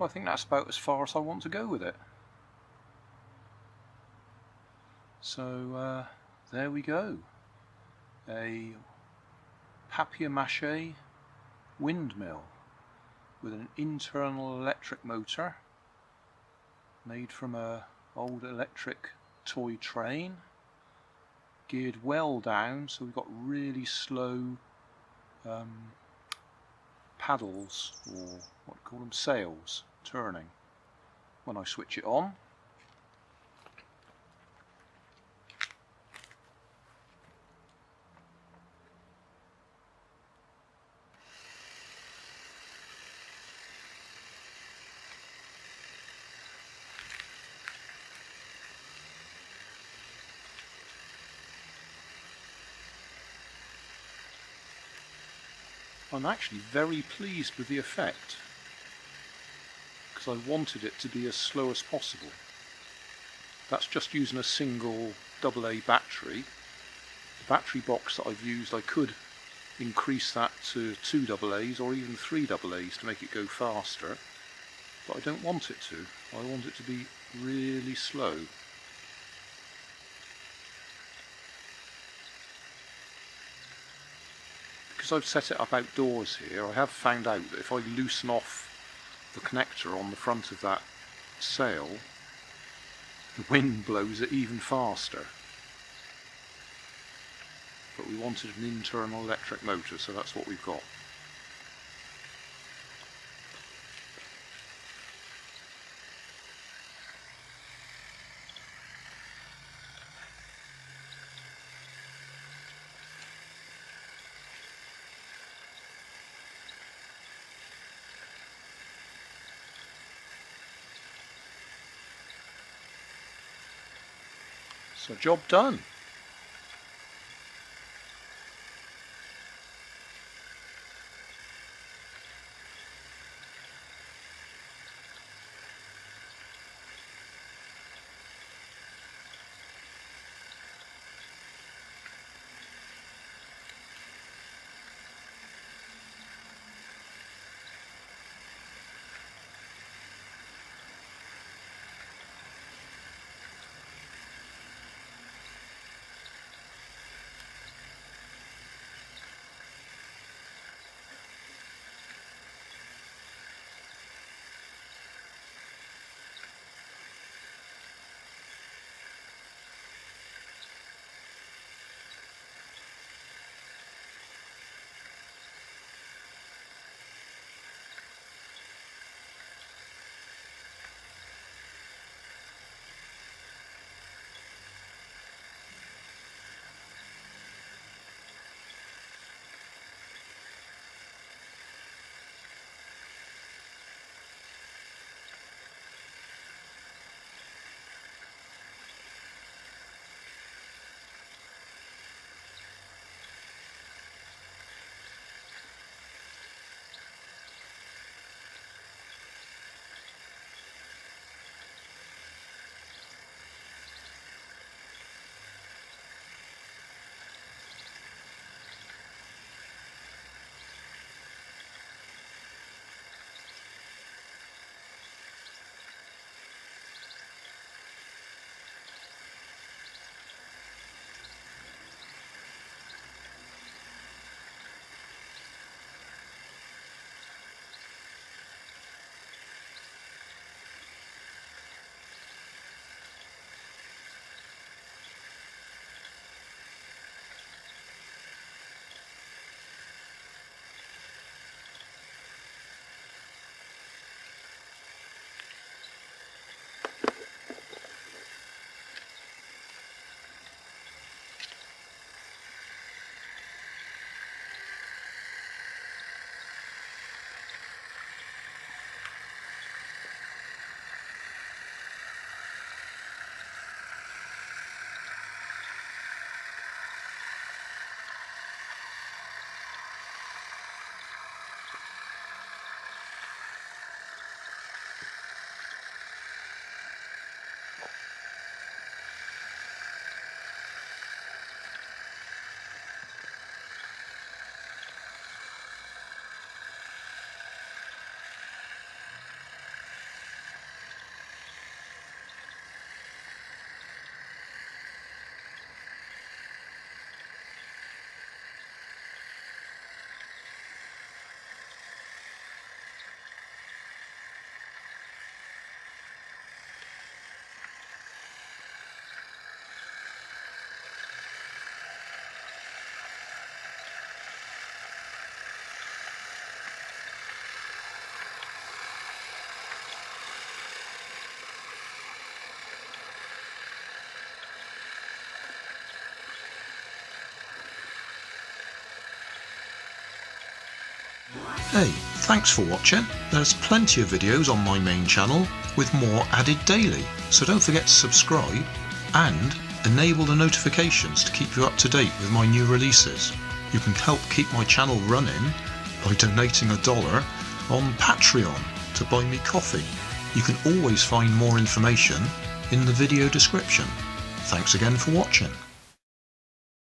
Well, I think that's about as far as I want to go with it. So there we go. A Papier Mache windmill with an internal electric motor made from a old electric toy train, geared well down, so we've got really slow paddles, or what do you call them, sails, turning when I switch it on. I'm actually very pleased with the effect, because I wanted it to be as slow as possible. That's just using a single AA battery. The battery box that I've used, I could increase that to 2 AA's or even 3 AA's to make it go faster, but I don't want it to. I want it to be really slow. Because I've set it up outdoors here, I have found out that if I loosen off the connector on the front of that sail, the wind blows it even faster. But we wanted an internal electric motor, so that's what we've got. So job done. Hey, thanks for watching. There's plenty of videos on my main channel with more added daily, so don't forget to subscribe and enable the notifications to keep you up to date with my new releases. You can help keep my channel running by donating $1 on Patreon to buy me coffee. You can always find more information in the video description. Thanks again for watching.